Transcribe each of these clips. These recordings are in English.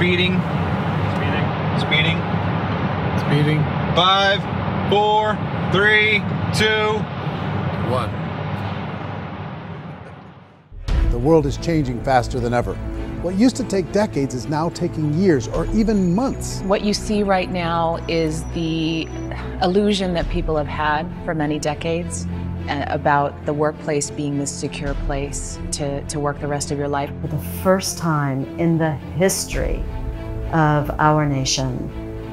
Speeding. Speeding. Speeding. 5, 4, 3, 2, 1. The world is changing faster than ever. What used to take decades is now taking years or even months. What you see right now is the illusion that people have had for many decades about the workplace being this secure place to work the rest of your life. For the first time in the history of our nation,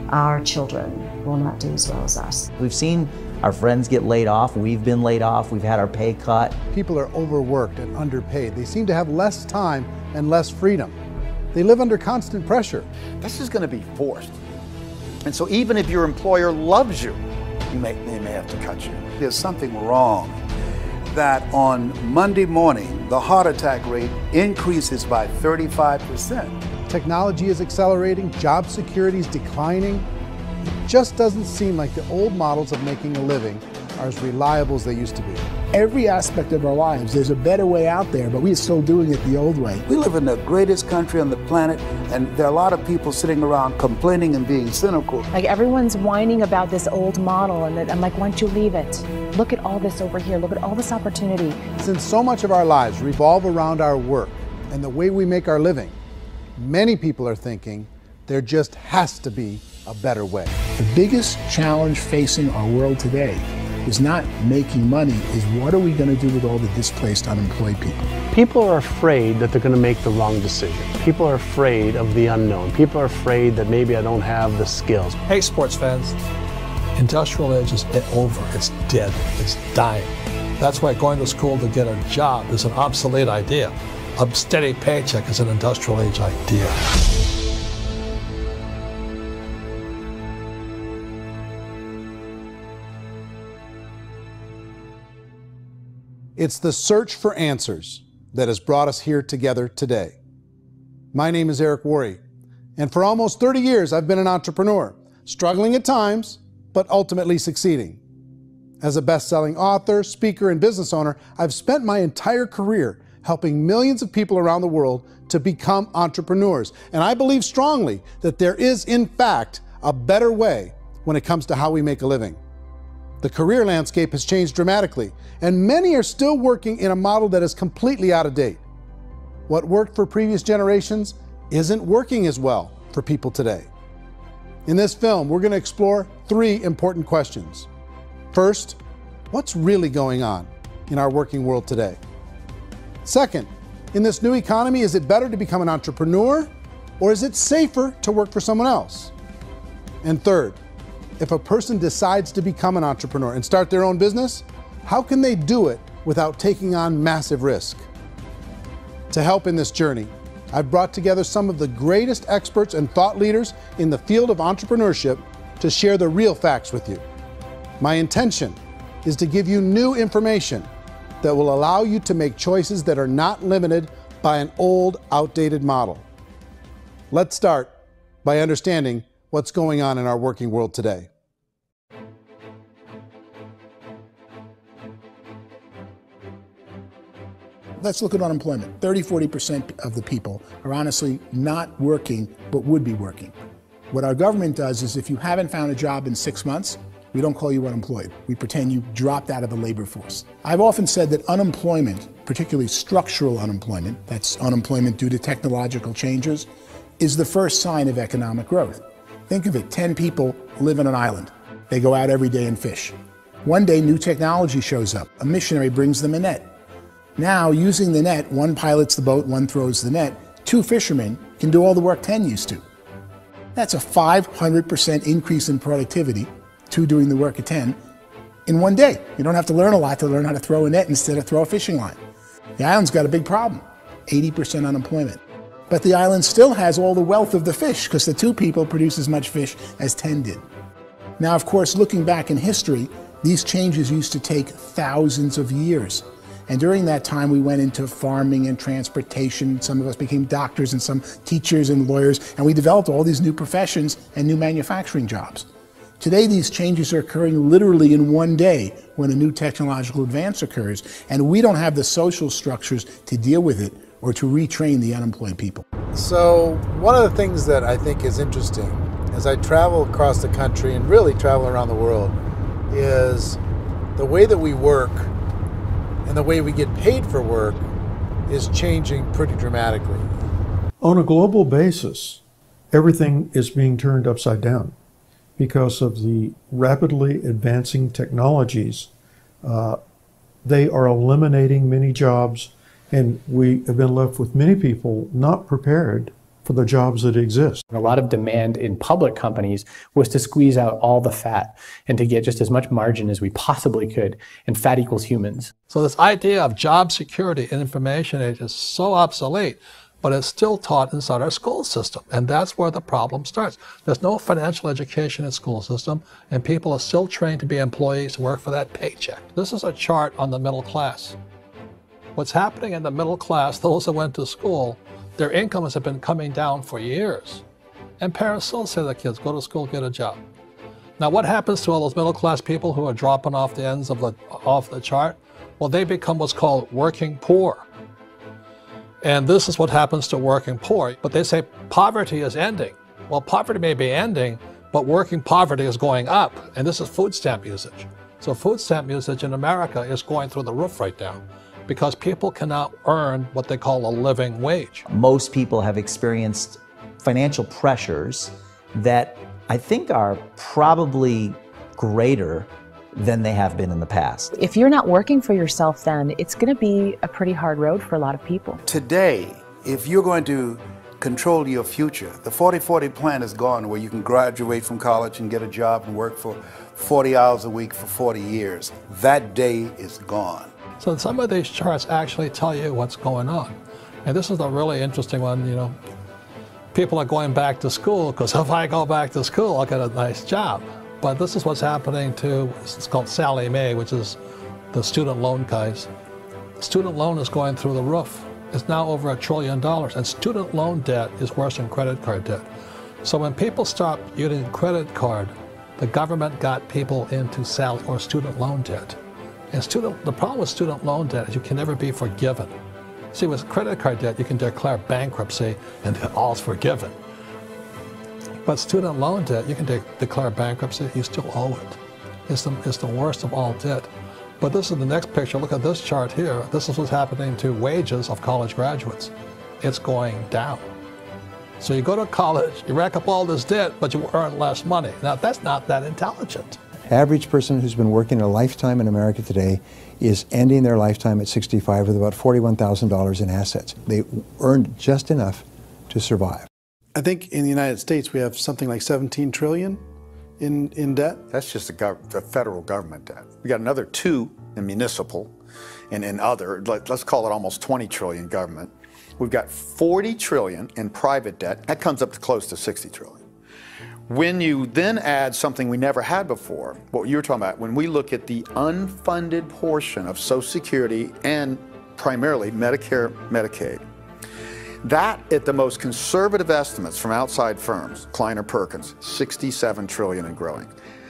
our children will not do as well as us. We've seen our friends get laid off, we've been laid off, we've had our pay cut. People are overworked and underpaid. They seem to have less time and less freedom. They live under constant pressure. This is going to be forced. And so even if your employer loves you, they may have to cut you. There's something wrong that on Monday morning, the heart attack rate increases by 35%. Technology is accelerating, job security is declining. It just doesn't seem like the old models of making a living are as reliable as they used to be. Every aspect of our lives, there's a better way out there, but we're still doing it the old way. We live in the greatest country on the planet, and there are a lot of people sitting around complaining and being cynical. Like everyone's whining about this old model, and I'm like, why don't you leave it? Look at all this over here. Look at all this opportunity. Since so much of our lives revolve around our work and the way we make our living, many people are thinking there just has to be a better way. The biggest challenge facing our world today is not making money, is what are we going to do with all the displaced, unemployed people? People are afraid that they're going to make the wrong decision. People are afraid of the unknown. People are afraid that maybe I don't have the skills. Hey, sports fans, industrial age is over. It's dead. It's dying. That's why going to school to get a job is an obsolete idea. A steady paycheck is an industrial age idea. It's the search for answers that has brought us here together today. My name is Ерик Уори, and for almost 30 years I've been an entrepreneur, struggling at times, but ultimately succeeding. As a best-selling author, speaker, and business owner, I've spent my entire career helping millions of people around the world to become entrepreneurs. And I believe strongly that there is, in fact, a better way when it comes to how we make a living. The career landscape has changed dramatically, and many are still working in a model that is completely out of date. What worked for previous generations isn't working as well for people today. In this film, we're going to explore 3 important questions. First, what's really going on in our working world today? Second, in this new economy, is it better to become an entrepreneur, or is it safer to work for someone else? And third, if a person decides to become an entrepreneur and start their own business, how can they do it without taking on massive risk? To help in this journey, I've brought together some of the greatest experts and thought leaders in the field of entrepreneurship to share the real facts with you. My intention is to give you new information that will allow you to make choices that are not limited by an old, outdated model. Let's start by understanding what's going on in our working world today. Let's look at unemployment. 30–40% of the people are honestly not working, but would be working. What our government does is if you haven't found a job in 6 months, we don't call you unemployed. We pretend you dropped out of the labor force. I've often said that unemployment, particularly structural unemployment, that's unemployment due to technological changes, is the first sign of economic growth. Think of it, 10 people live on an island. They go out every day and fish. One day, new technology shows up. A missionary brings them a net. Now, using the net, one pilots the boat, one throws the net. 2 fishermen can do all the work 10 used to. That's a 500% increase in productivity, 2 doing the work of 10, in one day. You don't have to learn a lot to learn how to throw a net instead of throw a fishing line. The island's got a big problem, 80% unemployment. But the island still has all the wealth of the fish because the 2 people produce as much fish as 10 did. Now, of course, looking back in history, these changes used to take thousands of years. And during that time, we went into farming and transportation. Some of us became doctors and some teachers and lawyers, and we developed all these new professions and new manufacturing jobs. Today, these changes are occurring literally in one day when a new technological advance occurs, and we don't have the social structures to deal with it or to retrain the unemployed people. So one of the things that I think is interesting as I travel across the country and really travel around the world is the way that we work and the way we get paid for work is changing pretty dramatically. On a global basis, everything is being turned upside down because of the rapidly advancing technologies. They are eliminating many jobs, and we have been left with many people not prepared for the jobs that exist. A lot of demand in public companies was to squeeze out all the fat and to get just as much margin as we possibly could, and fat equals humans. So this idea of job security in information age is so obsolete, but it's still taught inside our school system, and that's where the problem starts. There's no financial education in the school system, and people are still trained to be employees who work for that paycheck. This is a chart on the middle class. What's happening in the middle class, those that went to school, their incomes have been coming down for years. And parents still say to their kids, go to school, get a job. Now what happens to all those middle class people who are dropping off the ends of the chart? Well, they become what's called working poor. And this is what happens to working poor. But they say poverty is ending. Well, poverty may be ending, but working poverty is going up. And this is food stamp usage. So food stamp usage in America is going through the roof right now, because people cannot earn what they call a living wage. Most people have experienced financial pressures that I think are probably greater than they have been in the past. If you're not working for yourself, then it's going to be a pretty hard road for a lot of people. Today, if you're going to control your future, the 40-40 plan is gone, where you can graduate from college and get a job and work for 40 hours a week for 40 years. That day is gone. So some of these charts actually tell you what's going on. And this is a really interesting one, you know. People are going back to school because if I go back to school, I'll get a nice job. But this is what's happening to, it's called Sallie Mae, which is the student loan guys. Student loan is going through the roof. It's now over $1 trillion, and student loan debt is worse than credit card debt. So when people stopped using credit card, the government got people into student loan debt. And the problem with student loan debt is you can never be forgiven. See, with credit card debt, you can declare bankruptcy and all's forgiven. But student loan debt, you can declare bankruptcy, you still owe it. It's the worst of all debt. But this is the next picture. Look at this chart here. This is what's happening to wages of college graduates. It's going down. So you go to college, you rack up all this debt, but you earn less money. Now, that's not that intelligent. Average person who's been working a lifetime in America today is ending their lifetime at 65 with about $41,000 in assets. They earned just enough to survive. I think in the United States we have something like 17 trillion in debt. That's just the federal government debt. We got another 2 in municipal and in other, let's call it almost 20 trillion government. We've got 40 trillion in private debt. That comes up to close to 60 trillion. When you then add something we never had before, what you were talking about, when we look at the unfunded portion of Social Security and primarily Medicare, Medicaid, that, at the most conservative estimates from outside firms, Kleiner Perkins, 67 trillion and growing.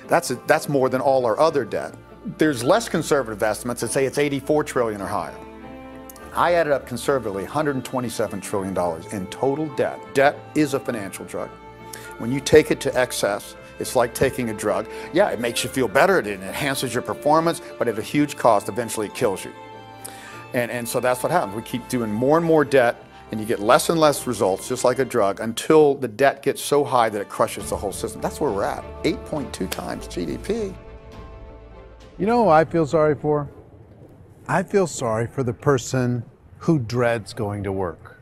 That's more than all our other debt. There's less conservative estimates that say it's 84 trillion or higher. I added up conservatively $127 trillion in total debt. Debt is a financial drug. When you take it to excess, it's like taking a drug. Yeah, it makes you feel better, it enhances your performance, but at a huge cost, eventually it kills you. And so that's what happens. We keep doing more and more debt, and you get less and less results, just like a drug, until the debt gets so high that it crushes the whole system. That's where we're at, 8.2 times GDP. You know who I feel sorry for? I feel sorry for the person who dreads going to work,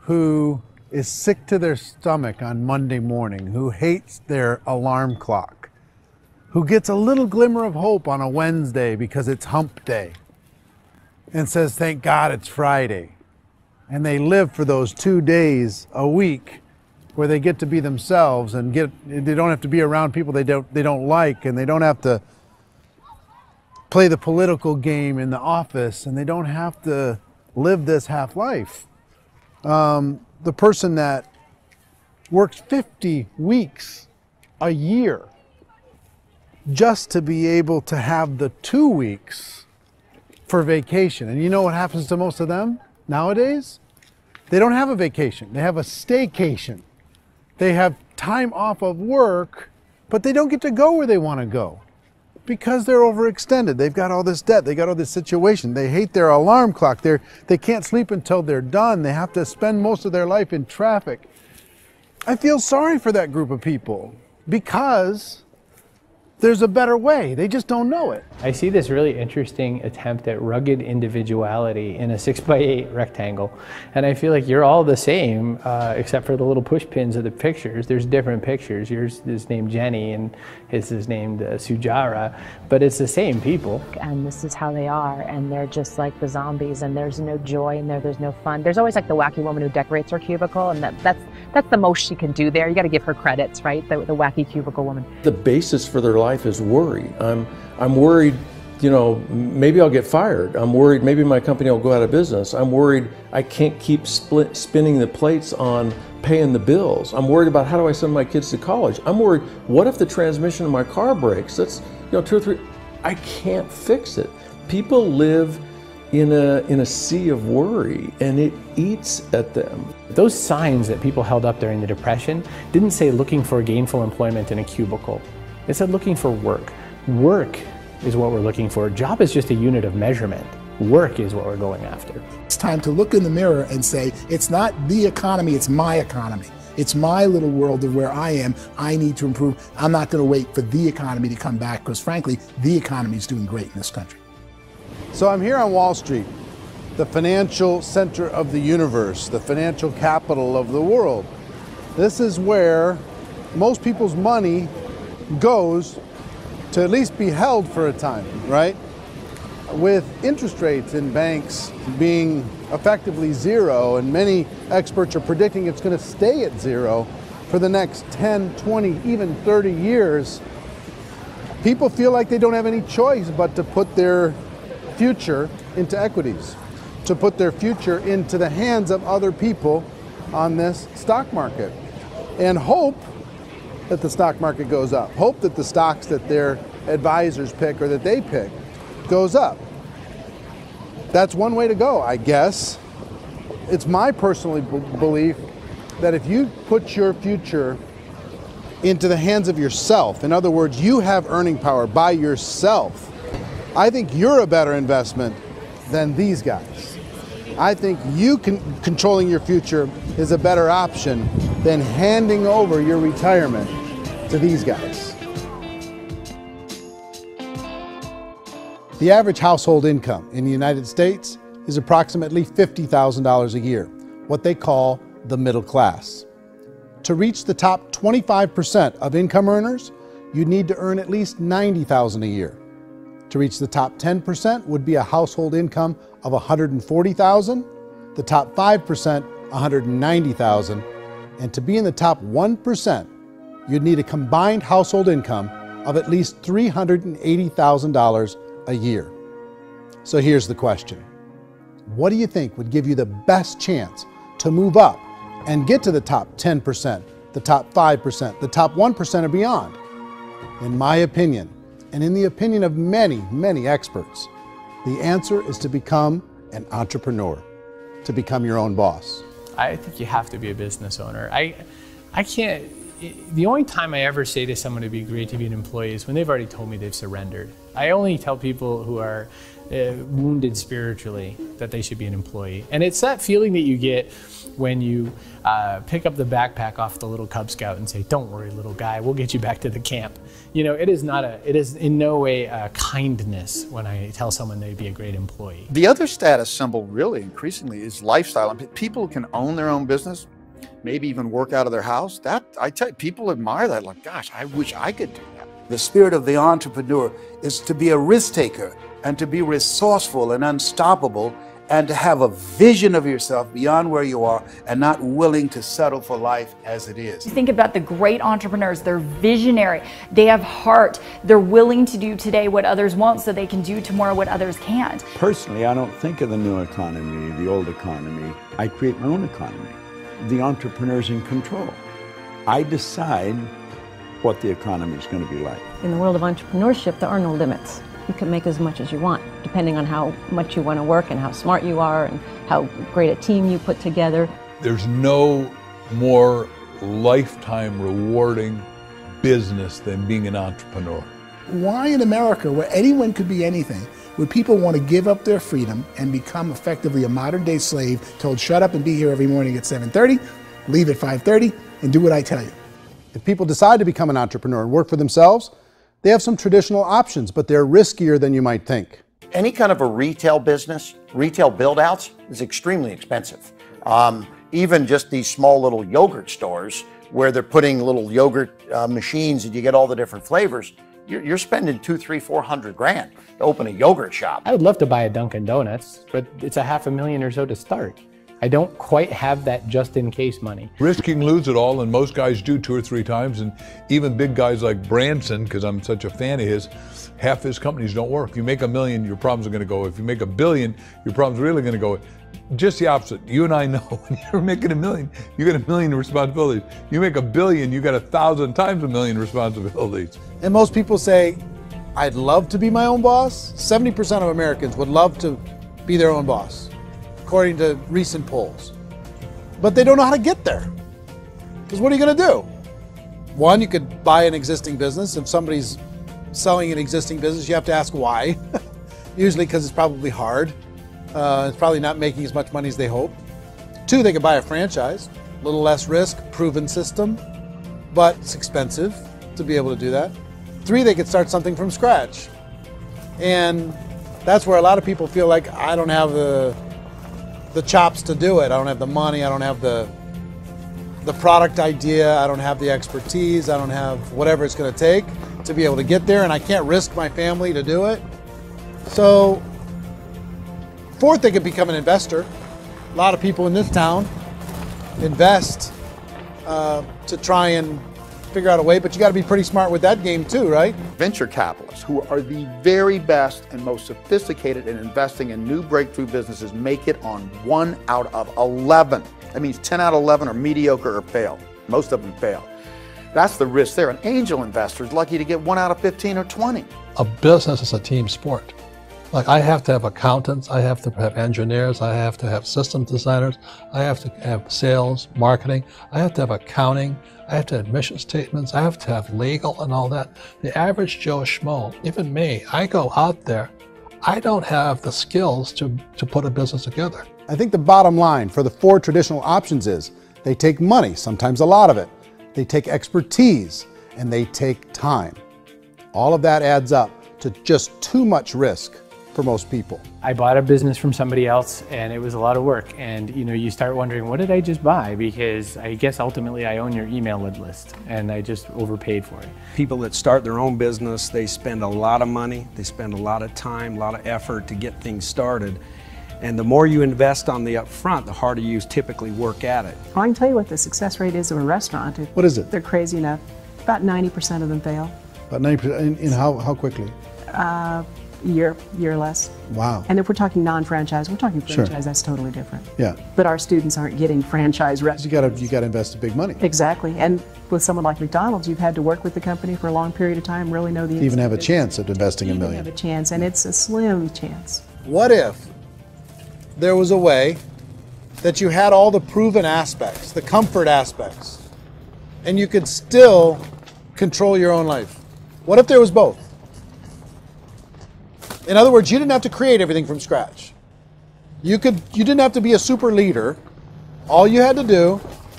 who is sick to their stomach on Monday morning, who hates their alarm clock, who gets a little glimmer of hope on a Wednesday because it's hump day and says, thank God it's Friday. And they live for those 2 days a week where they get to be themselves and they don't have to be around people they don't like, and they don't have to play the political game in the office, and they don't have to live this half life. The person that works 50 weeks a year just to be able to have the 2 weeks for vacation. And you know what happens to most of them? Nowadays, they don't have a vacation. They have a staycation. They have time off of work, but they don't get to go where they want to go because they're overextended. They've got all this debt. They got all this situation. They hate their alarm clock. They can't sleep until they're done. They have to spend most of their life in traffic. I feel sorry for that group of people because there's a better way. They just don't know it. I see this really interesting attempt at rugged individuality in a 6x8 rectangle. And I feel like you're all the same, except for the little push pins of the pictures. There's different pictures. Yours is named Jenny and his is named Sujara, but it's the same people. And this is how they are, and they're just like the zombies, and there's no joy in there, there's no fun. There's always like the wacky woman who decorates her cubicle, and that's the most she can do there. You got to give her credits, right? The wacky cubicle woman. The basis for their life is worry. I'm worried, you know, maybe I'll get fired. I'm worried maybe my company will go out of business. I'm worried I can't keep spinning the plates on paying the bills. I'm worried about how do I send my kids to college. I'm worried, what if the transmission of my car breaks? That's, you know, 2 or 3, I can't fix it. People live in a sea of worry, and it eats at them. Those signs that people held up during the Depression didn't say looking for gainful employment in a cubicle. It said looking for work. Work is what we're looking for. Job is just a unit of measurement. Work is what we're going after. It's time to look in the mirror and say, it's not the economy, it's my economy. It's my little world of where I am. I need to improve. I'm not going to wait for the economy to come back because, frankly, the economy is doing great in this country. So I'm here on Wall Street, the financial center of the universe, the financial capital of the world. This is where most people's money goes to at least be held for a time, right? With interest rates in banks being effectively zero, and many experts are predicting it's going to stay at zero for the next 10, 20, even 30 years, people feel like they don't have any choice but to put their future into equities, to put their future into the hands of other people on this stock market, and hope that the stock market goes up, hope that the stocks that their advisors pick or that they pick goes up. That's one way to go, I guess. It's my personal belief that if you put your future into the hands of yourself, in other words, you have earning power by yourself, I think you're a better investment than these guys. I think you controlling your future is a better option than handing over your retirement to these guys. The average household income in the United States is approximately $50,000 a year, what they call the middle class. To reach the top 25% of income earners, you'd need to earn at least $90,000 a year. To reach the top 10% would be a household income of $140,000, the top 5%, $190,000, and to be in the top 1%, you'd need a combined household income of at least $380,000 a year. So here's the question. What do you think would give you the best chance to move up and get to the top 10%, the top 5%, the top 1% or beyond? In my opinion, and in the opinion of many, many experts, the answer is to become an entrepreneur, to become your own boss. I think you have to be a business owner. I can't, the only time I ever say to someone it'd be great to be an employee is when they've already told me they've surrendered. I only tell people who are wounded spiritually that they should be an employee. And it's that feeling that you get when you pick up the backpack off the little Cub Scout and say, "Don't worry, little guy, we'll get you back to the camp." You know, it is in no way a kindness when I tell someone they'd be a great employee. The other status symbol really increasingly is lifestyle. I mean, people can own their own business, maybe even work out of their house. That, I tell you, people admire that, like, gosh, I wish I could do that. The spirit of the entrepreneur is to be a risk taker and to be resourceful and unstoppable and to have a vision of yourself beyond where you are and not willing to settle for life as it is. Think about the great entrepreneurs. They're visionary. They have heart. They're willing to do today what others won't so they can do tomorrow what others can't. Personally, I don't think of the new economy, the old economy. I create my own economy. The entrepreneur's in control. I decide what the economy is going to be like. In the world of entrepreneurship, there are no limits. you can make as much as you want, depending on how much you want to work and how smart you are and how great a team you put together. There's no more lifetime rewarding business than being an entrepreneur. Why in America, where anyone could be anything, would people want to give up their freedom and become effectively a modern-day slave, told shut up and be here every morning at 7:30, leave at 5:30, and do what I tell you? If people decide to become an entrepreneur and work for themselves, they have some traditional options, but they're riskier than you might think. Any kind of a retail business, retail build-outs, is extremely expensive. Even just these small little yogurt stores where they're putting little yogurt machines and you get all the different flavors, you're spending $200,000, $300,000, $400,000 to open a yogurt shop. I would love to buy a Dunkin' Donuts, but it's $500,000 or so to start. I don't quite have that just-in-case money. Risking lose it all, and most guys do 2 or 3 times, and even big guys like Branson, because I'm such a fan of his, half his companies don't work. If you make $1 million, your problems are going to go. If you make $1 billion, your problem's really going to go. Just the opposite. You and I know when you're making $1 million, you got $1 million responsibilities. You make $1 billion, you got 1,000 times $1 million responsibilities. And most people say, I'd love to be my own boss. 70% of Americans would love to be their own boss, according to recent polls. But they don't know how to get there. Because what are you going to do? One, you could buy an existing business. If somebody's selling an existing business, you have to ask why. Usually because it's probably hard. It's probably not making as much money as they hope. 2, they could buy a franchise. A little less risk, proven system, but it's expensive to be able to do that. 3, they could start something from scratch. And that's where a lot of people feel like, I don't have the chops to do it. I don't have the money. I don't have the product idea. I don't have the expertise. I don't have whatever it's going to take to be able to get there, and I can't risk my family to do it. So 4th, they could become an investor. A lot of people in this town invest to try and figure out a way, but you got to be pretty smart with that game too, right? Venture capitalists, who are the very best and most sophisticated in investing in new breakthrough businesses, make it on 1 out of 11. That means 10 out of 11 are mediocre or fail. Most of them fail. That's the risk there. An angel investor is lucky to get 1 out of 15 or 20. A business is a team sport. Like, I have to have accountants, I have to have engineers, I have to have system designers, I have to have sales, marketing, I have to have accounting, I have to have mission statements, I have to have legal and all that. The average Joe Schmo, even me, I go out there, I don't have the skills to put a business together. I think the bottom line for the 4 traditional options is they take money, sometimes a lot of it. They take expertise, and they take time. All of that adds up to just too much risk for most people. I bought a business from somebody else and it was a lot of work, and you start wondering, what did I just buy? Because I guess ultimately I own your email list and I just overpaid for it. People that start their own business, they spend a lot of money, they spend a lot of time, a lot of effort to get things started. And the more you invest on the upfront, the harder you typically work at it. I can tell you what the success rate is of a restaurant. What is it? They're crazy enough. About 90% of them fail. About 90%, in how quickly? Year or less. Wow. And if we're talking non-franchise, we're talking franchise, Sure. That's totally different. Yeah. But our students aren't getting franchise restaurants. You gotta invest big money. Exactly. And with someone like McDonald's, you've had to work with the company for a long period of time, really know the To even have a chance at investing $1 million. have a chance, and it's a slim chance. What if there was a way that you had all the proven aspects, the comfort aspects, and you could still control your own life? What if there was both? In other words, you didn't have to create everything from scratch. You didn't have to be a super leader. All you had to do,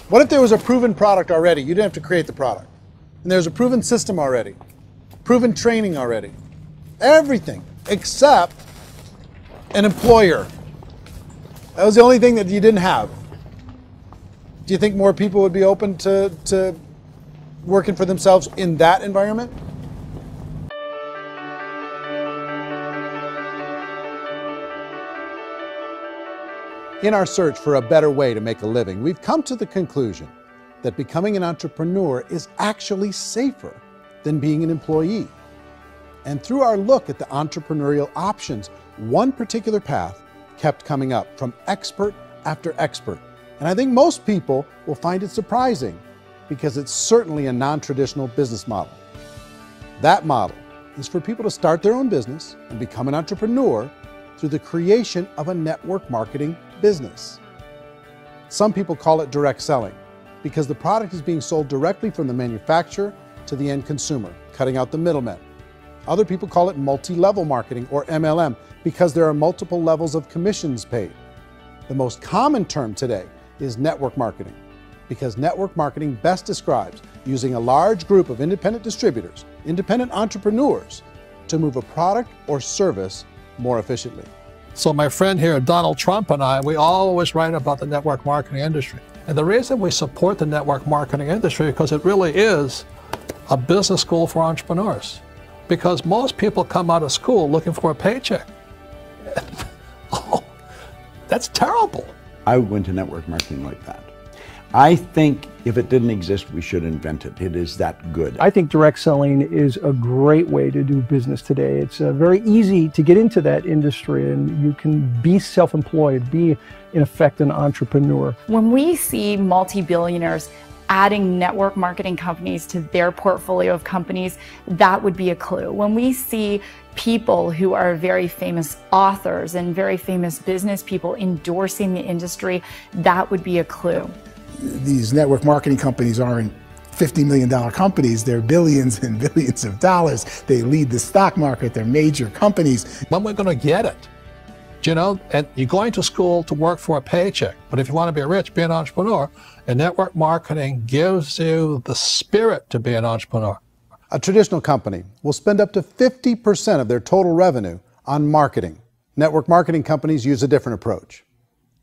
what if there was a proven product already? You didn't have to create the product. And there's a proven system already, proven training already. Everything except an employer. That was the only thing that you didn't have. Do you think more people would be open to working for themselves in that environment? In our search for a better way to make a living, we've come to the conclusion that becoming an entrepreneur is actually safer than being an employee. And through our look at the entrepreneurial options, one particular path kept coming up from expert after expert. And I think most people will find it surprising because it's certainly a non-traditional business model. That model is for people to start their own business and become an entrepreneur through the creation of a network marketing business. Some people call it direct selling because the product is being sold directly from the manufacturer to the end consumer, cutting out the middlemen. Other people call it multi-level marketing, or MLM, because there are multiple levels of commissions paid. The most common term today is network marketing, because network marketing best describes using a large group of independent distributors, independent entrepreneurs, to move a product or service more efficiently. So my friend here, Donald Trump, and I, we always write about the network marketing industry. And the reason we support the network marketing industry is because it really is a business school for entrepreneurs. Because most people come out of school looking for a paycheck. Oh, that's terrible. I went to network marketing like that. I think if it didn't exist, we should invent it. It is that good. I think direct selling is a great way to do business today. It's very easy to get into that industry, and you can be self-employed, be in effect an entrepreneur. When we see multi-billionaires adding network marketing companies to their portfolio of companies, that would be a clue. When we see people who are very famous authors and very famous business people endorsing the industry, that would be a clue. These network marketing companies aren't $50 million companies, they're billions and billions of dollars. They lead the stock market, they're major companies. When we're going to get it? You know, and you're going to school to work for a paycheck, but if you want to be rich, be an entrepreneur, and network marketing gives you the spirit to be an entrepreneur. A traditional company will spend up to 50% of their total revenue on marketing. Network marketing companies use a different approach.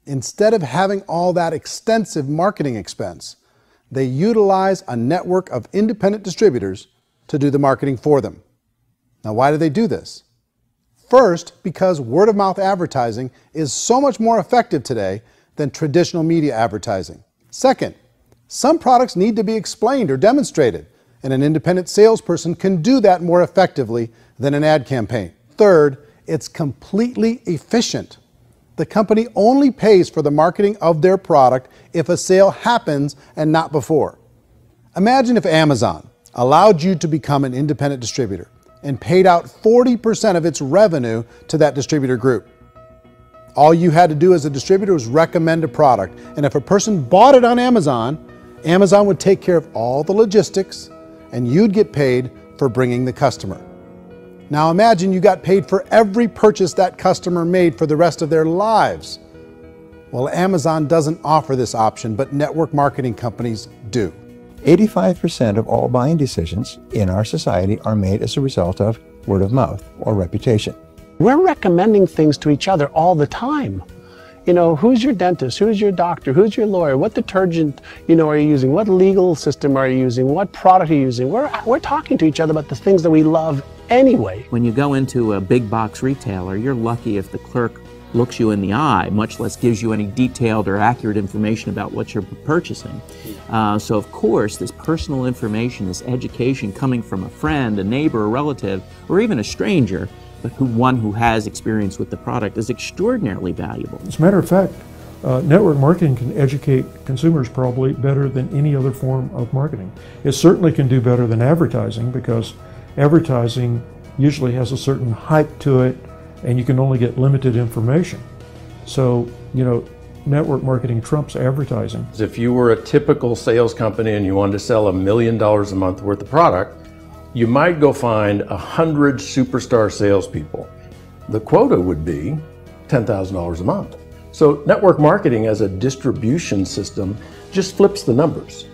Instead of having all that extensive marketing expense, they utilize a network of independent distributors to do the marketing for them. Now, why do they do this? First, because word-of-mouth advertising is so much more effective today than traditional media advertising. Second, some products need to be explained or demonstrated, and an independent salesperson can do that more effectively than an ad campaign. Third, it's completely efficient. The company only pays for the marketing of their product if a sale happens and not before. Imagine if Amazon allowed you to become an independent distributor and paid out 40% of its revenue to that distributor group. All you had to do as a distributor was recommend a product, and if a person bought it on Amazon, Amazon would take care of all the logistics, and you'd get paid for bringing the customer. Now imagine you got paid for every purchase that customer made for the rest of their lives. Well, Amazon doesn't offer this option, but network marketing companies do. 85% of all buying decisions in our society are made as a result of word of mouth or reputation. We're recommending things to each other all the time. You know, who's your dentist? Who's your doctor? Who's your lawyer? What detergent, are you using? What legal system are you using? What product are you using? We're talking to each other about the things that we love anyway. When you go into a big box retailer, you're lucky if the clerk looks you in the eye, much less gives you any detailed or accurate information about what you're purchasing. So of course, this personal information, this education coming from a friend, a neighbor, a relative, or even a stranger, but one who has experience with the product is extraordinarily valuable. As a matter of fact, network marketing can educate consumers probably better than any other form of marketing. It certainly can do better than advertising, because advertising usually has a certain hype to it, and you can only get limited information. So, network marketing trumps advertising. If you were a typical sales company and you wanted to sell $1 million a month worth of product, you might go find 100 superstar salespeople. The quota would be $10,000 a month. So network marketing as a distribution system just flips the numbers.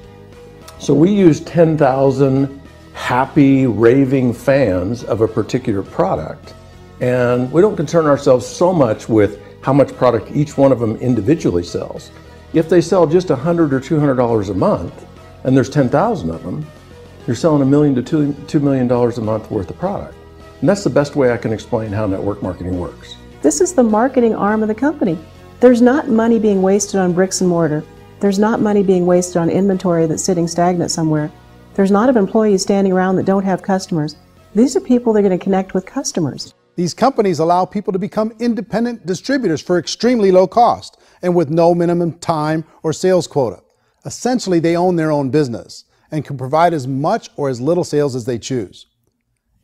So we use 10,000 happy, raving fans of a particular product, and we don't concern ourselves so much with how much product each one of them individually sells. If they sell just $100 or $200 a month, and there's 10,000 of them, you're selling $1 million to $2 million a month worth of product. And that's the best way I can explain how network marketing works. This is the marketing arm of the company. There's not money being wasted on bricks and mortar. There's not money being wasted on inventory that's sitting stagnant somewhere. There's not of employees standing around that don't have customers. These are people that are going to connect with customers. These companies allow people to become independent distributors for extremely low cost and with no minimum time or sales quota. Essentially, they own their own business and can provide as much or as little sales as they choose.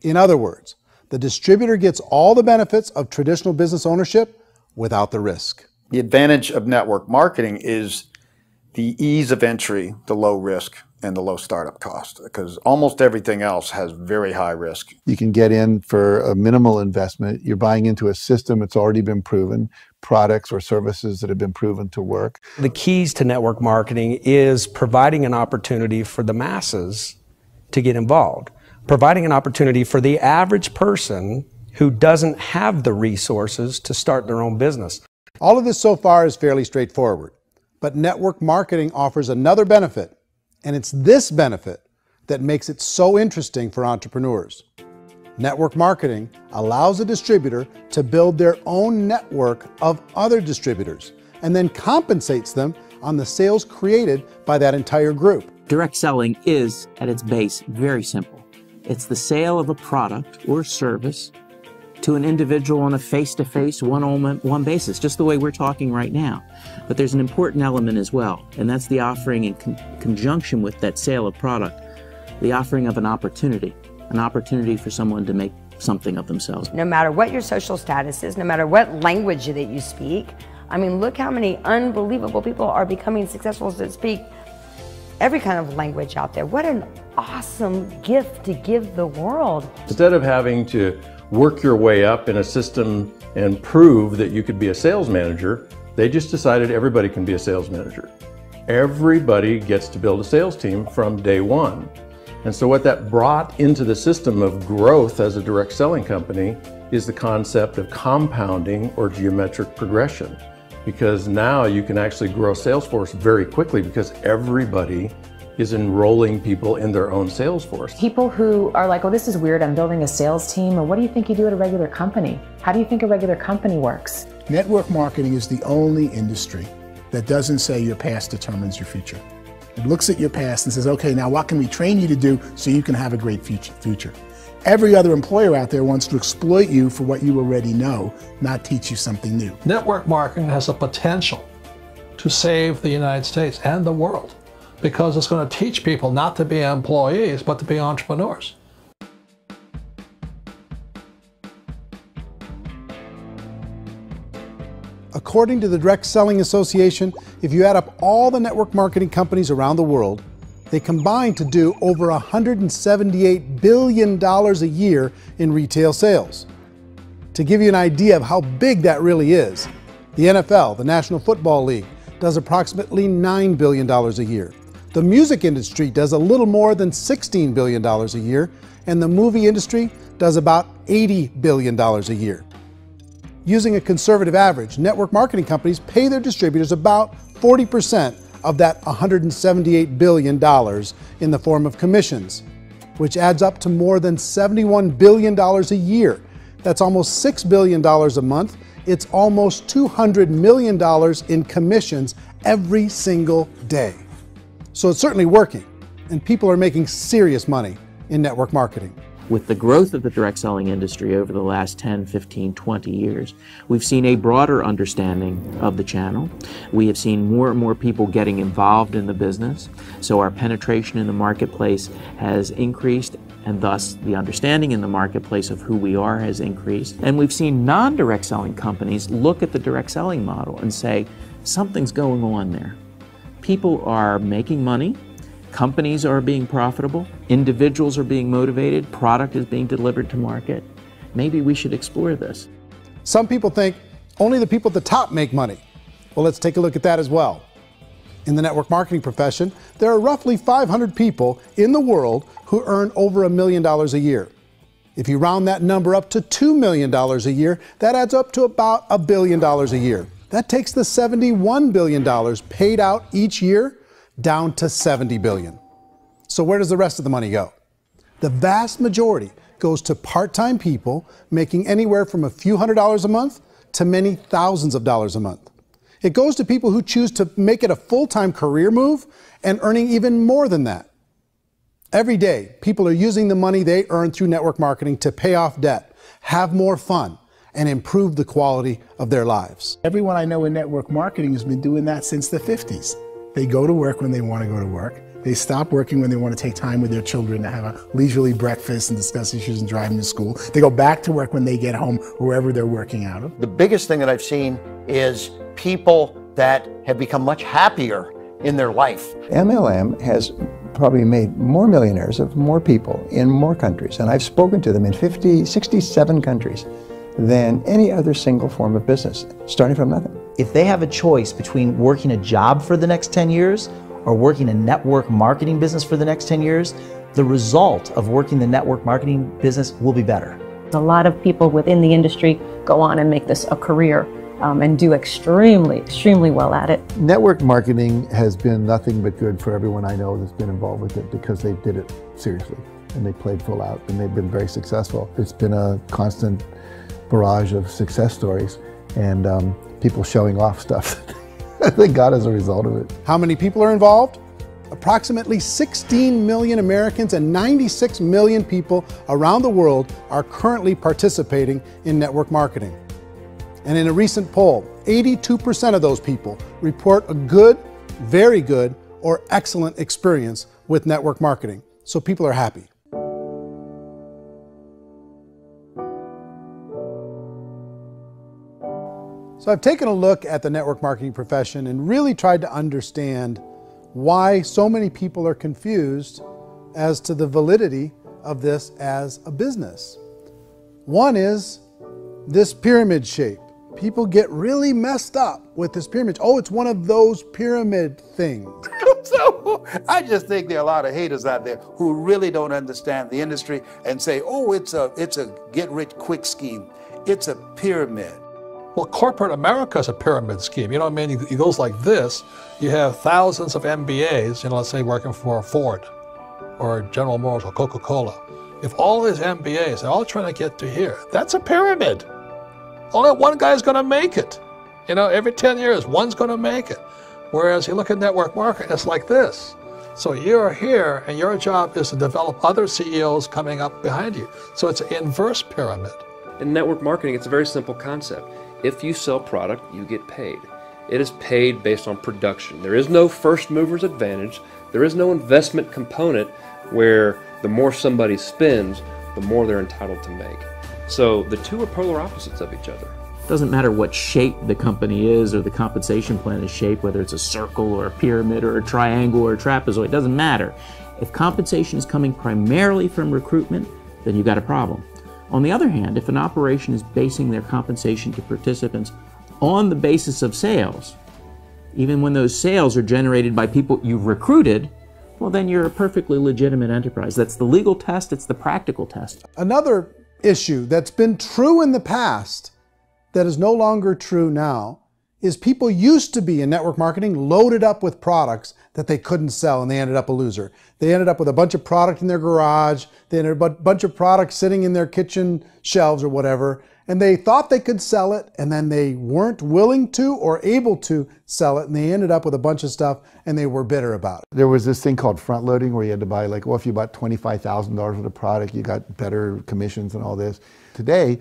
In other words, the distributor gets all the benefits of traditional business ownership without the risk. The advantage of network marketing is the ease of entry, the low risk, and the low startup cost, because almost everything else has very high risk. You can get in for a minimal investment. You're buying into a system that's already been proven, products or services that have been proven to work. The keys to network marketing is providing an opportunity for the masses to get involved, providing an opportunity for the average person who doesn't have the resources to start their own business. All of this so far is fairly straightforward, but network marketing offers another benefit, and it's this benefit that makes it so interesting for entrepreneurs. Network marketing allows a distributor to build their own network of other distributors and then compensates them on the sales created by that entire group. Direct selling is, at its base, very simple. It's the sale of a product or service to an individual on a face-to-face, one-on-one basis, just the way we're talking right now. But there's an important element as well, and that's the offering in conjunction with that sale of product, the offering of an opportunity for someone to make something of themselves. No matter what your social status is, no matter what language that you speak, I mean, look how many unbelievable people are becoming successful that speak every kind of language out there. What an awesome gift to give the world. Instead of having to work your way up in a system and prove that you could be a sales manager, they just decided everybody can be a sales manager. Everybody gets to build a sales team from day one. And so what that brought into the system of growth as a direct selling company is the concept of compounding or geometric progression. Because now you can actually grow a sales force very quickly because everybody is enrolling people in their own sales force. People who are like, oh, this is weird, I'm building a sales team, or what do you think you do at a regular company? How do you think a regular company works? Network marketing is the only industry that doesn't say your past determines your future. It looks at your past and says, okay, now what can we train you to do so you can have a great future? Every other employer out there wants to exploit you for what you already know, not teach you something new. Network marketing has the potential to save the United States and the world because it's going to teach people not to be employees, but to be entrepreneurs. According to the Direct Selling Association, if you add up all the network marketing companies around the world, they combine to do over $178 billion a year in retail sales. To give you an idea of how big that really is, the NFL, the National Football League, does approximately $9 billion a year. The music industry does a little more than $16 billion a year, and the movie industry does about $80 billion a year. Using a conservative average, network marketing companies pay their distributors about 40% of that $178 billion in the form of commissions, which adds up to more than $71 billion a year. That's almost $6 billion a month. It's almost $200 million in commissions every single day. So it's certainly working, and people are making serious money in network marketing. With the growth of the direct selling industry over the last 10, 15, 20 years, we've seen a broader understanding of the channel. We have seen more and more people getting involved in the business, so our penetration in the marketplace has increased, and thus the understanding in the marketplace of who we are has increased. And we've seen non-direct selling companies look at the direct selling model and say, something's going on there. People are making money. Companies are being profitable, individuals are being motivated, product is being delivered to market. Maybe we should explore this. Some people think only the people at the top make money. Well, let's take a look at that as well. In the network marketing profession, there are roughly 500 people in the world who earn over $1 million a year. If you round that number up to $2 million a year, that adds up to about $1 billion a year. That takes the $71 billion paid out each year down to $70 billion. So where does the rest of the money go? The vast majority goes to part-time people making anywhere from a few $100s a month to many thousands of dollars a month. It goes to people who choose to make it a full-time career move and earning even more than that. Every day, people are using the money they earn through network marketing to pay off debt, have more fun, and improve the quality of their lives. Everyone I know in network marketing has been doing that since the 50s. They go to work when they want to go to work. They stop working when they want to take time with their children to have a leisurely breakfast and discuss issues and drive them to school. They go back to work when they get home, wherever they're working out of. The biggest thing that I've seen is people that have become much happier in their life. MLM has probably made more millionaires of more people in more countries, and I've spoken to them in 67 countries, than any other single form of business, starting from nothing. If they have a choice between working a job for the next 10 years or working a network marketing business for the next 10 years, the result of working the network marketing business will be better. A lot of people within the industry go on and make this a career and do extremely well at it. Network marketing has been nothing but good for everyone I know that's been involved with it, because they did it seriously and they played full out and they've been very successful. It's been a constant barrage of success stories and people showing off stuff that they got as a result of it. How many people are involved? Approximately 16 million Americans and 96 million people around the world are currently participating in network marketing. And in a recent poll, 82% of those people report a good, very good, or excellent experience with network marketing. So people are happy. So I've taken a look at the network marketing profession and really tried to understand why so many people are confused as to the validity of this as a business. One is this pyramid shape. People get really messed up with this pyramid. Oh, it's one of those pyramid things. So I just think there are a lot of haters out there who really don't understand the industry and say, oh, it's a get-rich-quick scheme. It's a pyramid. Well, corporate America is a pyramid scheme. You know what I mean? It goes like this. You have thousands of MBAs, you know, let's say working for Ford or General Motors or Coca-Cola. If all these MBAs, they're all trying to get to here, that's a pyramid. Only one guy's going to make it. You know, every 10 years, one's going to make it. Whereas you look at network marketing, it's like this. So you're here, and your job is to develop other CEOs coming up behind you. So it's an inverse pyramid. In network marketing, it's a very simple concept. If you sell product, you get paid. It is paid based on production. There is no first mover's advantage. There is no investment component where the more somebody spends, the more they're entitled to make. So the two are polar opposites of each other. It doesn't matter what shape the company is or the compensation plan is shaped, whether it's a circle or a pyramid or a triangle or a trapezoid, it doesn't matter. If compensation is coming primarily from recruitment, then you've got a problem. On the other hand, if an operation is basing their compensation to participants on the basis of sales, even when those sales are generated by people you've recruited, well, then you're a perfectly legitimate enterprise. That's the legal test, it's the practical test. Another issue that's been true in the past that is no longer true now is people used to be in network marketing loaded up with products that they couldn't sell, and they ended up a loser. They ended up with a bunch of product in their garage, they ended up with a bunch of products sitting in their kitchen shelves or whatever, and they thought they could sell it, and then they weren't willing to or able to sell it, and they ended up with a bunch of stuff, and they were bitter about it. There was this thing called front loading where you had to buy, like, well, if you bought $25,000 worth of product, you got better commissions and all this. Today,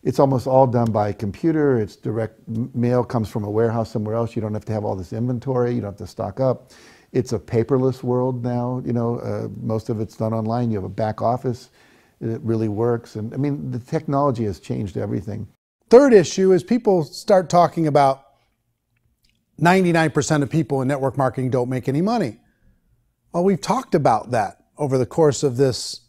it's almost all done by computer. It's direct mail, comes from a warehouse somewhere else. You don't have to have all this inventory. You don't have to stock up. It's a paperless world now. You know, most of it's done online. You have a back office. It really works. And I mean, the technology has changed everything. Third issue is people start talking about 99% of people in network marketing don't make any money. Well, we've talked about that over the course of this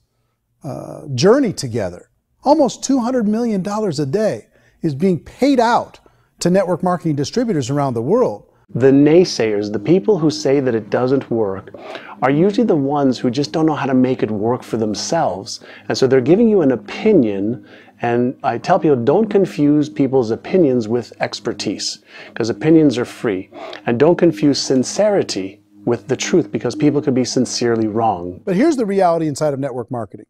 journey together. Almost $200 million a day is being paid out to network marketing distributors around the world. The naysayers, the people who say that it doesn't work, are usually the ones who just don't know how to make it work for themselves. And so they're giving you an opinion, and I tell people, don't confuse people's opinions with expertise, because opinions are free. And don't confuse sincerity with the truth, because people can be sincerely wrong. But here's the reality inside of network marketing.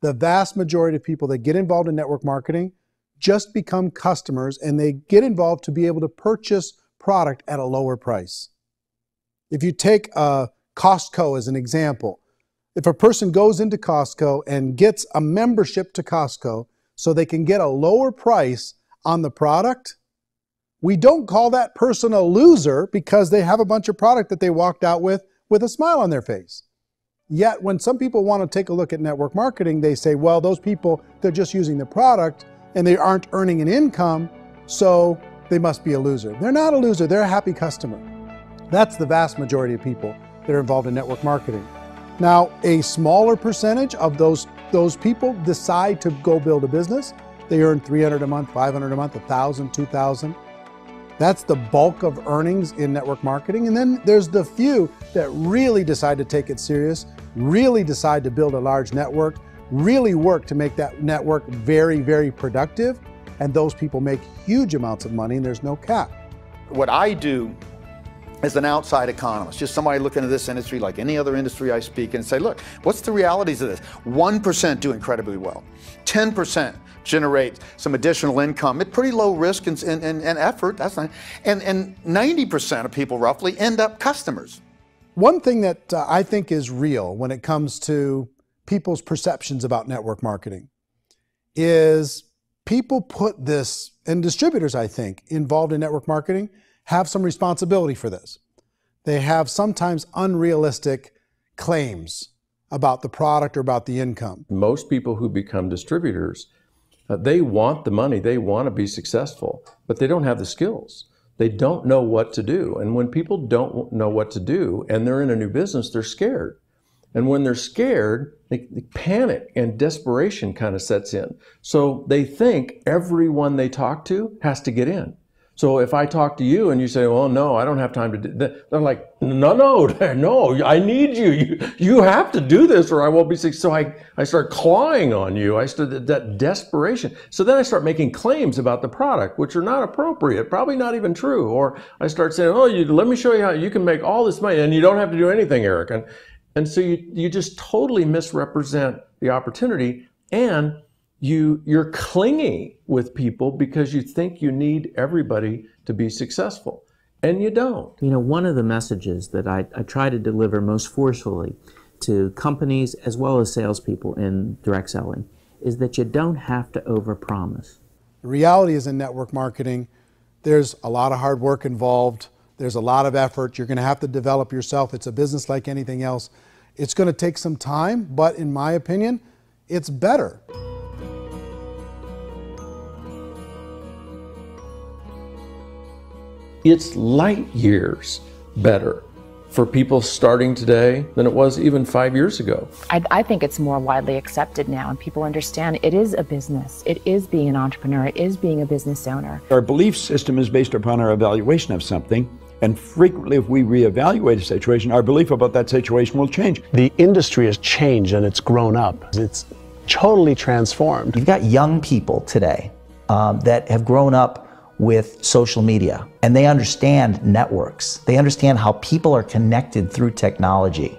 The vast majority of people that get involved in network marketing just become customers, and they get involved to be able to purchase product at a lower price. If you take Costco as an example, if a person goes into Costco and gets a membership to Costco so they can get a lower price on the product, we don't call that person a loser because they have a bunch of product that they walked out with with a smile on their face. Yet when some people want to take a look at network marketing, they say, well, those people, they're just using the product and they aren't earning an income, so they must be a loser. They're not a loser, they're a happy customer. That's the vast majority of people that are involved in network marketing. Now, a smaller percentage of those people decide to go build a business. They earn $300 a month, $500 a month, $1,000, $2,000. That's the bulk of earnings in network marketing. And then there's the few that really decide to take it serious, really decide to build a large network, really work to make that network very, very productive. And those people make huge amounts of money and there's no cap. What I do as an outside economist, just somebody looking at this industry like any other industry I speak and say, look, what's the realities of this? 1% do incredibly well. 10% generate some additional income at pretty low risk and effort. That's not, and 90% of people roughly end up customers. One thing that I think is real when it comes to people's perceptions about network marketing is people put this, and distributors, I think, involved in network marketing have some responsibility for this. They have sometimes unrealistic claims about the product or about the income. Most people who become distributors, they want the money, they want to be successful, but they don't have the skills. They don't know what to do. And when people don't know what to do and they're in a new business, they're scared. And when they're scared, they panic and desperation kind of sets in. So they think everyone they talk to has to get in. So if I talk to you and you say, well, no, I don't have time to do that, they're like, no, I need you. You have to do this or I won't be successful. So I start clawing on you. I start that desperation. So then I start making claims about the product, which are not appropriate, probably not even true. Or I start saying, oh, let me show you how you can make all this money and you don't have to do anything, Eric. And so you just totally misrepresent the opportunity, and you're clingy with people because you think you need everybody to be successful, and you don't. You know, one of the messages that I try to deliver most forcefully to companies as well as salespeople in direct selling is that you don't have to overpromise. The reality is in network marketing, there's a lot of hard work involved. There's a lot of effort. You're going to have to develop yourself. It's a business like anything else. It's going to take some time, but in my opinion, it's better. It's light years better for people starting today than it was even 5 years ago. I think it's more widely accepted now, and people understand it is a business. It is being an entrepreneur. It is being a business owner. Our belief system is based upon our evaluation of something. And frequently, if we reevaluate a situation, our belief about that situation will change. The industry has changed and it's grown up. It's totally transformed. You've got young people today that have grown up with social media, and they understand networks. They understand how people are connected through technology,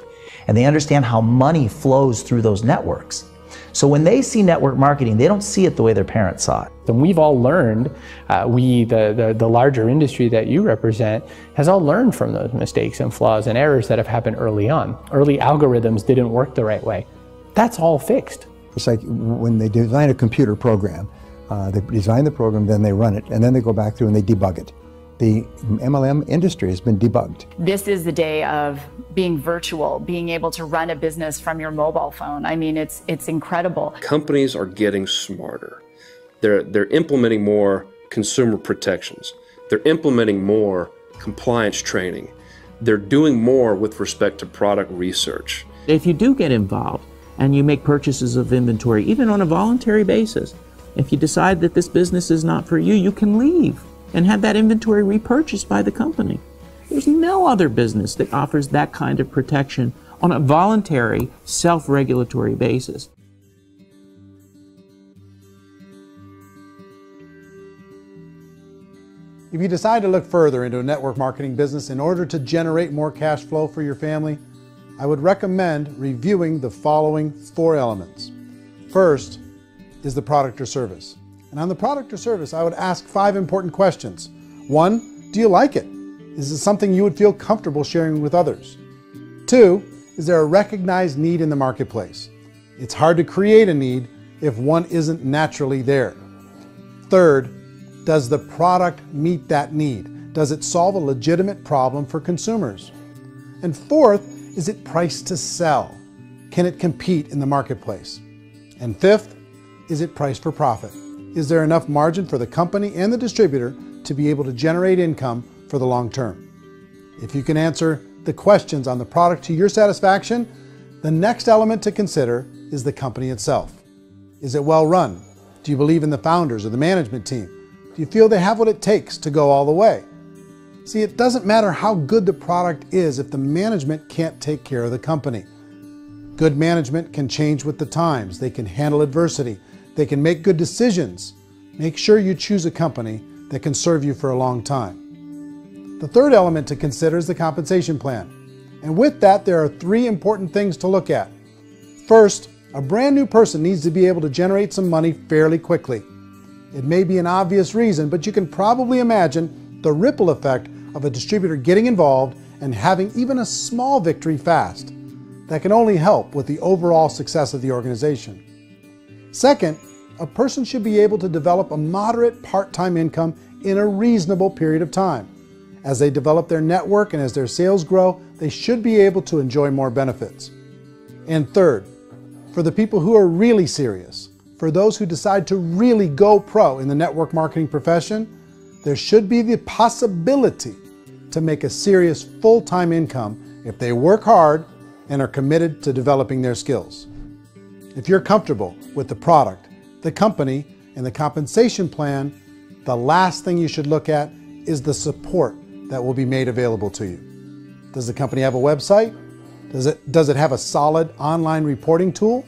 and they understand how money flows through those networks. So when they see network marketing, they don't see it the way their parents saw it. And we've all learned, the larger industry that you represent, has all learned from those mistakes and flaws and errors that have happened early on. Early algorithms didn't work the right way. That's all fixed. It's like when they design a computer program, they design the program, then they run it, and then they go back through and they debug it. The MLM industry has been debugged. This is the day of being virtual, being able to run a business from your mobile phone. I mean, it's incredible. Companies are getting smarter. They're implementing more consumer protections. They're implementing more compliance training. They're doing more with respect to product research. If you do get involved and you make purchases of inventory, even on a voluntary basis, if you decide that this business is not for you, you can leave and have that inventory repurchased by the company. There's no other business that offers that kind of protection on a voluntary, self-regulatory basis. If you decide to look further into a network marketing business in order to generate more cash flow for your family, I would recommend reviewing the following 4 elements. First is the product or service. And on the product or service, I would ask 5 important questions. 1, do you like it? Is it something you would feel comfortable sharing with others? 2, is there a recognized need in the marketplace? It's hard to create a need if one isn't naturally there. 3rd, does the product meet that need? Does it solve a legitimate problem for consumers? And 4th, is it priced to sell? Can it compete in the marketplace? And fifth, is it priced for profit? Is there enough margin for the company and the distributor to be able to generate income for the long term? If you can answer the questions on the product to your satisfaction, the next element to consider is the company itself. Is it well run? Do you believe in the founders or the management team? Do you feel they have what it takes to go all the way? See, it doesn't matter how good the product is if the management can't take care of the company. Good management can change with the times. They can handle adversity. They can make good decisions. Make sure you choose a company that can serve you for a long time. The third element to consider is the compensation plan. And with that, there are 3 important things to look at. First, a brand new person needs to be able to generate some money fairly quickly. It may be an obvious reason, but you can probably imagine the ripple effect of a distributor getting involved and having even a small victory fast. That can only help with the overall success of the organization. Second, a person should be able to develop a moderate part-time income in a reasonable period of time. As they develop their network and as their sales grow, they should be able to enjoy more benefits. And third, for the people who are really serious, for those who decide to really go pro in the network marketing profession, there should be the possibility to make a serious full-time income if they work hard and are committed to developing their skills. If you're comfortable with the product, the company, and the compensation plan, the last thing you should look at is the support that will be made available to you. Does the company have a website? Does it have a solid online reporting tool?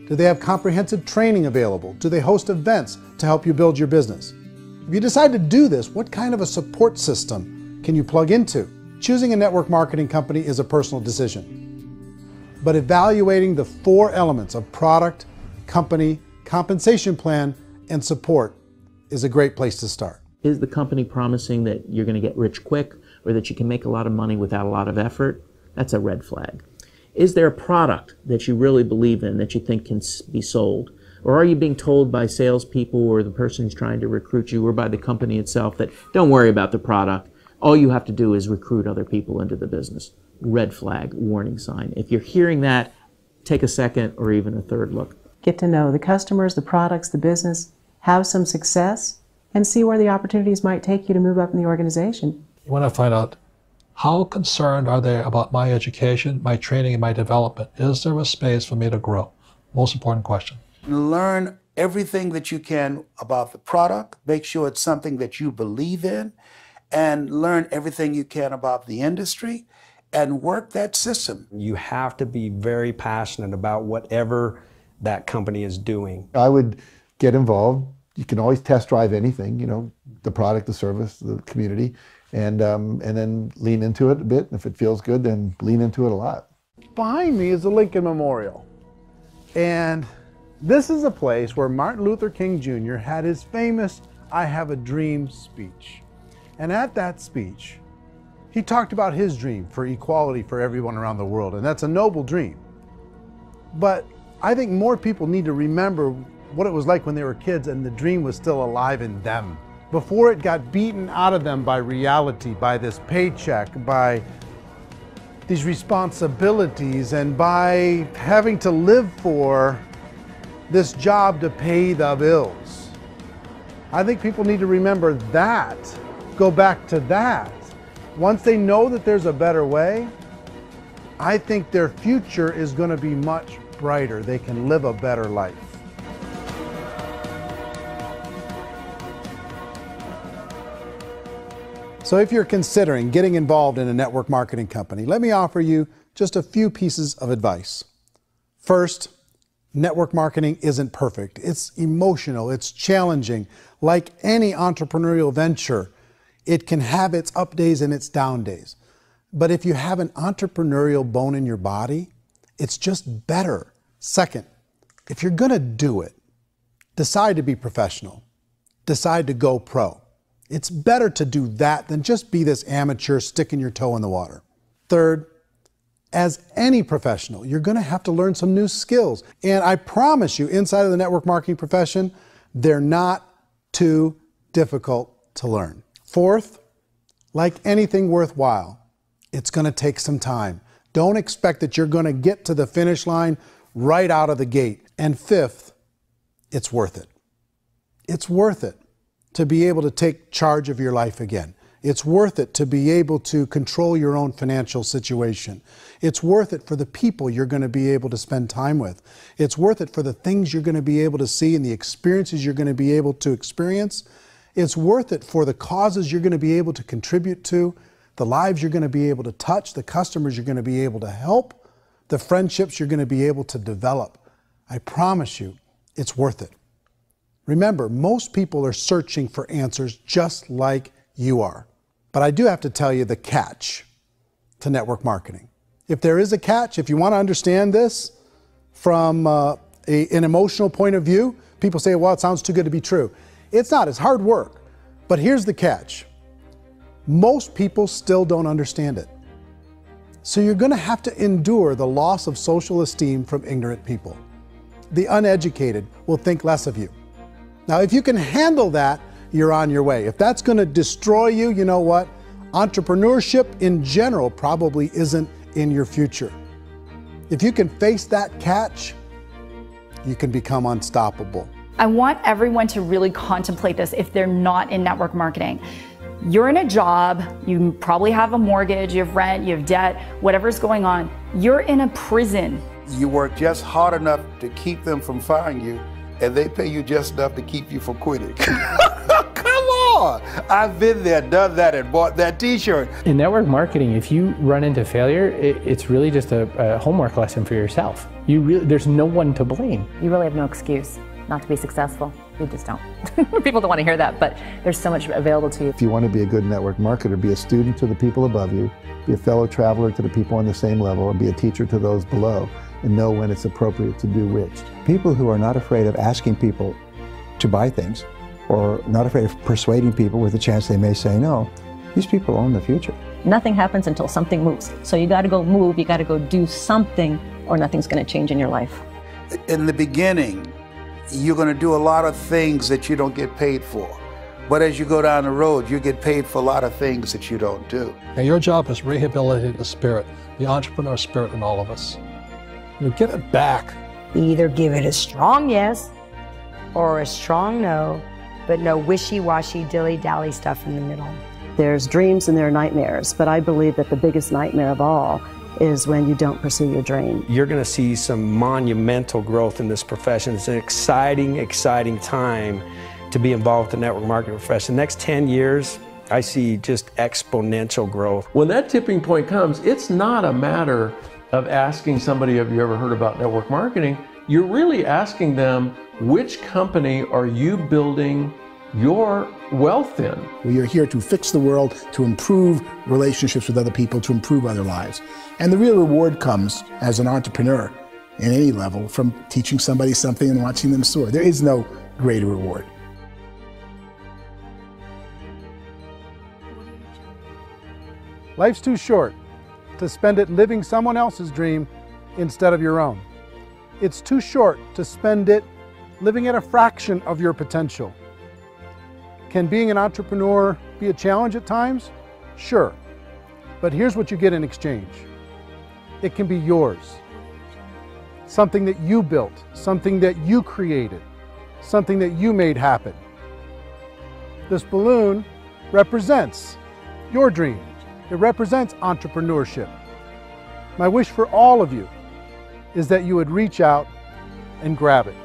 Do they have comprehensive training available? Do they host events to help you build your business? If you decide to do this, what kind of a support system can you plug into? Choosing a network marketing company is a personal decision. But evaluating the 4 elements of product, company, compensation plan, and support is a great place to start. Is the company promising that you're going to get rich quick or that you can make a lot of money without a lot of effort? That's a red flag. Is there a product that you really believe in that you think can be sold? Or are you being told by salespeople or the person who's trying to recruit you or by the company itself that don't worry about the product, all you have to do is recruit other people into the business? Red flag, warning sign. If you're hearing that, take a second or even a third look. Get to know the customers, the products, the business, have some success, and see where the opportunities might take you to move up in the organization. You want to find out how concerned are they about my education, my training, and my development? Is there a space for me to grow? Most important question. Learn everything that you can about the product. Make sure it's something that you believe in, and learn everything you can about the industry and work that system. You have to be very passionate about whatever that company is doing. I would get involved. You can always test drive anything, you know, the product, the service, the community, and then lean into it a bit. If it feels good, then lean into it a lot. Behind me is the Lincoln Memorial. And this is a place where Martin Luther King Jr. had his famous "I Have a Dream" speech. And at that speech, he talked about his dream for equality for everyone around the world, and that's a noble dream. But I think more people need to remember what it was like when they were kids and the dream was still alive in them. Before it got beaten out of them by reality, by this paycheck, by these responsibilities, and by having to live for this job to pay the bills. I think people need to remember that, go back to that. Once they know that there's a better way, I think their future is going to be much brighter. They can live a better life. So if you're considering getting involved in a network marketing company, let me offer you just a few pieces of advice. First, network marketing isn't perfect. It's emotional, it's challenging. Like any entrepreneurial venture, it can have its up days and its down days. But if you have an entrepreneurial bone in your body, it's just better. Second, if you're gonna do it, decide to be professional. Decide to go pro. It's better to do that than just be this amateur sticking your toe in the water. Third, as any professional, you're gonna have to learn some new skills. And I promise you, inside of the network marketing profession, they're not too difficult to learn. Fourth, like anything worthwhile, it's gonna take some time. Don't expect that you're going to get to the finish line right out of the gate. And fifth, it's worth it. It's worth it to be able to take charge of your life again. It's worth it to be able to control your own financial situation. It's worth it for the people you're going to be able to spend time with. It's worth it for the things you're going to be able to see and the experiences you're going to be able to experience. It's worth it for the causes you're going to be able to contribute to, the lives you're going to be able to touch, the customers you're going to be able to help, the friendships you're going to be able to develop. I promise you, it's worth it. Remember, most people are searching for answers just like you are. But I do have to tell you the catch to network marketing. If there is a catch, if you want to understand this from an emotional point of view, people say, well, it sounds too good to be true. It's not, it's hard work. But here's the catch. Most people still don't understand it. So you're going to have to endure the loss of social esteem from ignorant people. The uneducated will think less of you. Now, if you can handle that, you're on your way. If that's going to destroy you, you know what? Entrepreneurship in general probably isn't in your future. If you can face that catch, you can become unstoppable. I want everyone to really contemplate this if they're not in network marketing. You're in a job, you probably have a mortgage, you have rent, you have debt, whatever's going on. You're in a prison. You work just hard enough to keep them from firing you, and they pay you just enough to keep you from quitting. Come on! I've been there, done that, and bought that t-shirt. In network marketing, if you run into failure, it's really just a homework lesson for yourself. There's no one to blame. You really have no excuse not to be successful. You just don't. People don't want to hear that, but there's so much available to you. If you want to be a good network marketer, be a student to the people above you, be a fellow traveler to the people on the same level, and be a teacher to those below, and know when it's appropriate to do which. People who are not afraid of asking people to buy things, or not afraid of persuading people with a chance they may say no, these people own the future. Nothing happens until something moves. So you got to go move, you got to go do something, or nothing's going to change in your life. In the beginning, you're going to do a lot of things that you don't get paid for. But as you go down the road, you get paid for a lot of things that you don't do. And your job is rehabilitate the spirit, the entrepreneur spirit in all of us. You get it back. Either give it a strong yes or a strong no, but no wishy-washy, dilly-dally stuff in the middle. There's dreams and there are nightmares, but I believe that the biggest nightmare of all is when you don't pursue your dream. You're going to see some monumental growth in this profession. It's an exciting, exciting time to be involved with the network marketing profession. The next 10 years, I see just exponential growth. When that tipping point comes, it's not a matter of asking somebody, have you ever heard about network marketing? You're really asking them, which company are you building your wealth in? We are here to fix the world, to improve relationships with other people, to improve other lives. And the real reward comes as an entrepreneur in any level from teaching somebody something and watching them soar. There is no greater reward. Life's too short to spend it living someone else's dream instead of your own. It's too short to spend it living at a fraction of your potential. Can being an entrepreneur be a challenge at times? Sure. But here's what you get in exchange. It can be yours. Something that you built, something that you created, something that you made happen. This balloon represents your dream. It represents entrepreneurship. My wish for all of you is that you would reach out and grab it.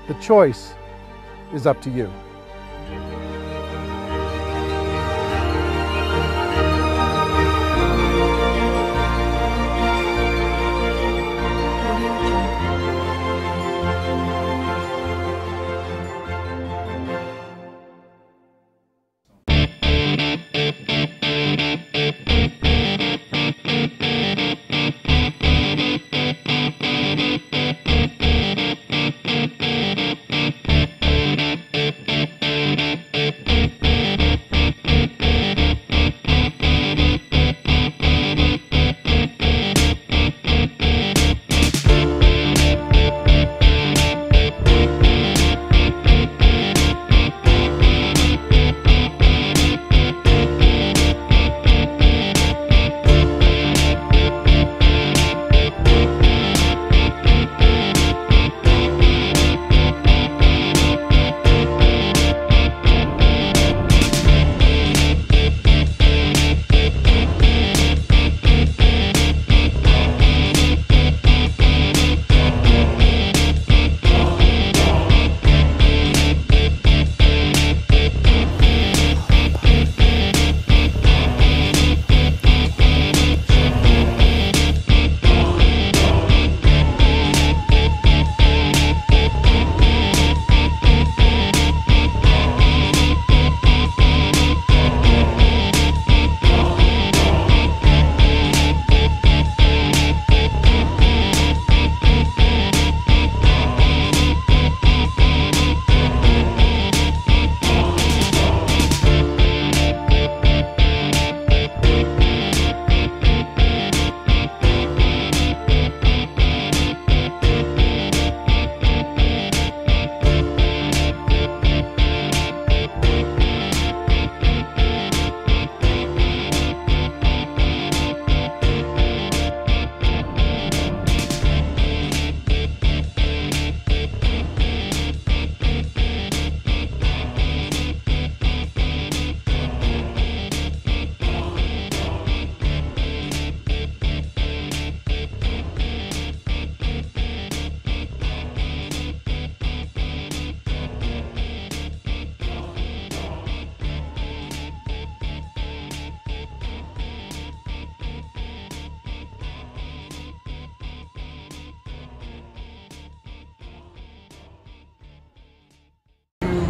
The choice is up to you.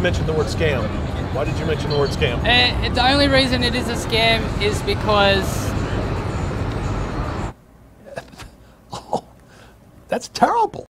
mention the word scam? Why did you mention the word scam? The only reason it is a scam is because... That's terrible.